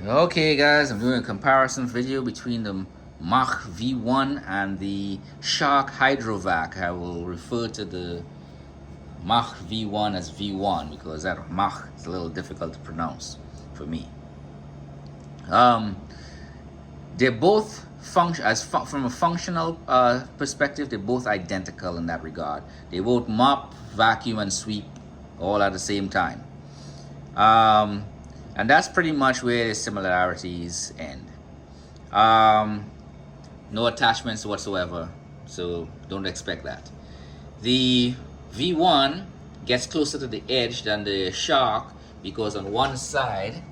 Okay guys, I'm doing a comparison video between the Mach V1 and the Shark hydrovac. I will refer to the Mach V1 as V1 because that Mach is a little difficult to pronounce for me. They're both from a functional perspective, they're both identical in that regard. They both mop, vacuum, and sweep all at the same time. And that's pretty much where the similarities end. No attachments whatsoever, so don't expect that. The V1 gets closer to the edge than the Shark because on one side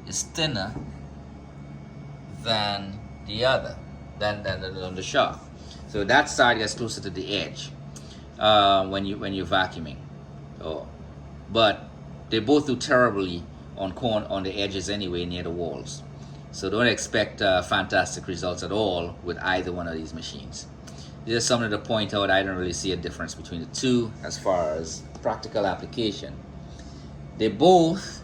is thinner than the other, than the Shark. So that side gets closer to the edge when you're vacuuming. But they both do terribly on the edges anyway, near the walls. So don't expect fantastic results at all with either one of these machines. These are something to point out. I don't really see a difference between the two as far as practical application. They both,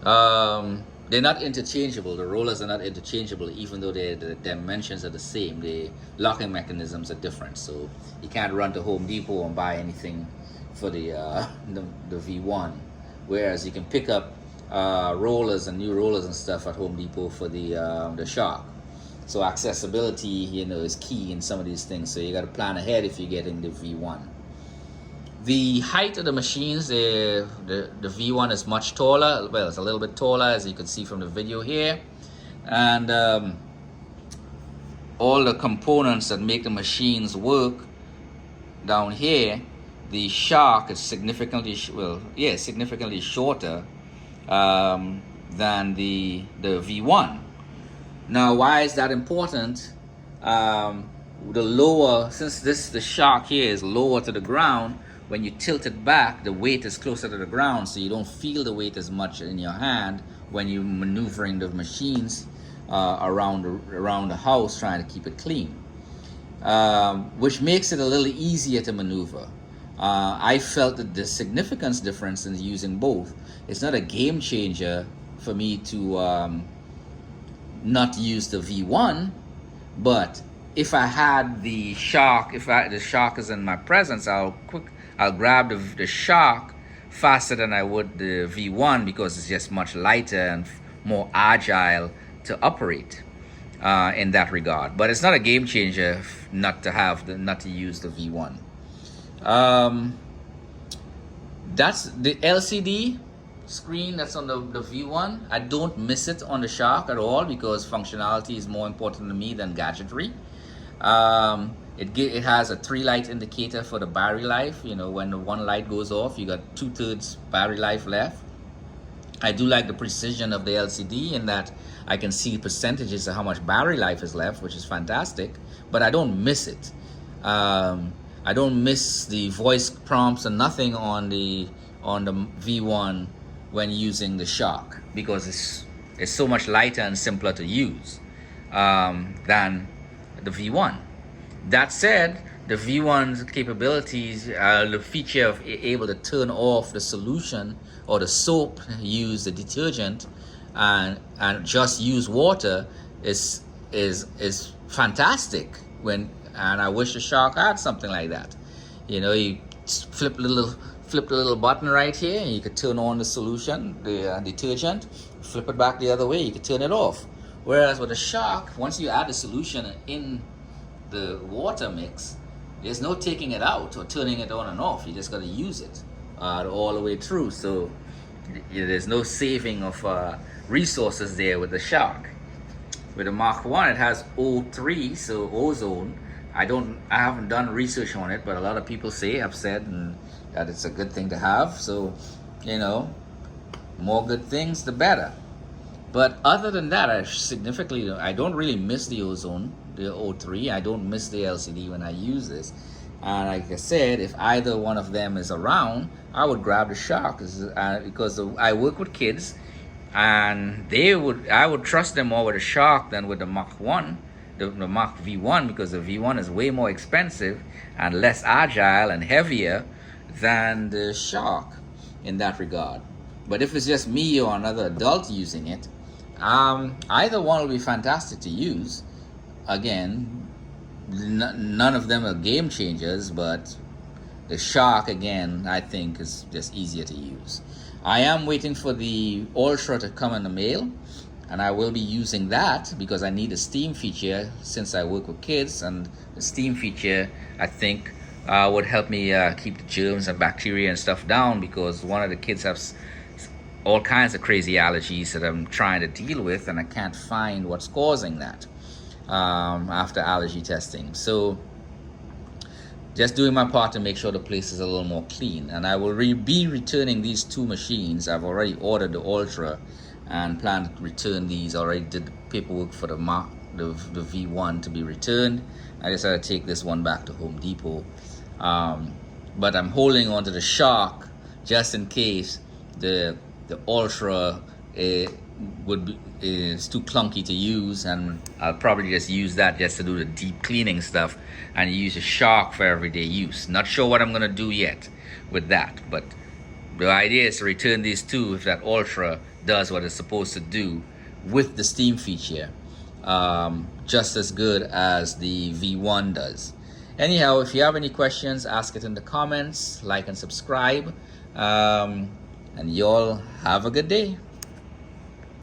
they're not interchangeable. The rollers are not interchangeable, even though the dimensions are the same. The locking mechanisms are different. So you can't run to Home Depot and buy anything for the V1. Whereas you can pick up rollers and new rollers and stuff at Home Depot for the Shark. So accessibility, is key in some of these things. So you got to plan ahead if you're getting the V1. The height of the machines, the V1 is much taller. Well, it's a little bit taller, as you can see from the video here. And all the components that make the machines work down here, the Shark is significantly shorter than the V1. Now, why is that important? Since the Shark here is lower to the ground, when you tilt it back, the weight is closer to the ground, so you don't feel the weight as much in your hand when you're maneuvering the machines around the house trying to keep it clean, which makes it a little easier to maneuver. I felt that the significance difference in using both. It's not a game changer for me to not use the V1, but if I had the Shark, the Shark is in my presence, I'll grab the Shark faster than I would the V1 because it's just much lighter and more agile to operate in that regard. But it's not a game changer not to use the V1. That's the LCD screen that's on the V1. I don't miss it on the Shark at all because functionality is more important to me than gadgetry. It has a 3-light indicator for the battery life. When the one light goes off, you got 2/3 battery life left. I do like the precision of the LCD in that I can see percentages of how much battery life is left, which is fantastic, but I don't miss it. I don't miss the voice prompts and nothing on the V1 when using the Shark because it's so much lighter and simpler to use than the V1. That said, the V1's capabilities, the feature of able to turn off the solution or the soap, use the detergent, and just use water is fantastic. And I wish the Shark had something like that. You flip the little button right here, and you could turn on the solution, the detergent. Flip it back the other way, you could turn it off. Whereas with the Shark, once you add the solution in the water mix, there's no taking it out or turning it on and off. You just got to use it all the way through. So there's no saving of resources there with the Shark. With the Mach 1, it has O3, so ozone. I haven't done research on it, but a lot of people have said that it's a good thing to have. So, more good things, the better. But other than that, I don't really miss the ozone, the O3. I don't miss the LCD when I use this. And like I said, if either one of them is around, I would grab the Shark because I work with kids, and I would trust them more with the Shark than with the Mach 1. The Mach V1, because the V1 is way more expensive and less agile and heavier than the Shark in that regard. But if it's just me or another adult using it, Either one will be fantastic to use. Again, none of them are game changers, but the Shark, again, I think is just easier to use. I am waiting for the Ultra to come in the mail, and I will be using that because I need a steam feature since I work with kids, and the steam feature, I think, would help me keep the germs and bacteria and stuff down, because one of the kids has all kinds of crazy allergies that I'm trying to deal with, and I can't find what's causing that after allergy testing. So just doing my part to make sure the place is a little more clean. And I will be returning these two machines. I've already ordered the Ultra and plan to return these. Already did the paperwork for the V1 to be returned. I just had to take this one back to Home Depot. But I'm holding on to the Shark just in case the Ultra is too clunky to use, and I'll probably just use that just to do the deep cleaning stuff and use the Shark for everyday use. Not sure what I'm gonna do yet with that, but the idea is to return these two if that Ultra does what it's supposed to do with the steam feature, just as good as the V1 does. Anyhow, if you have any questions, ask it in the comments, like and subscribe, and y'all have a good day.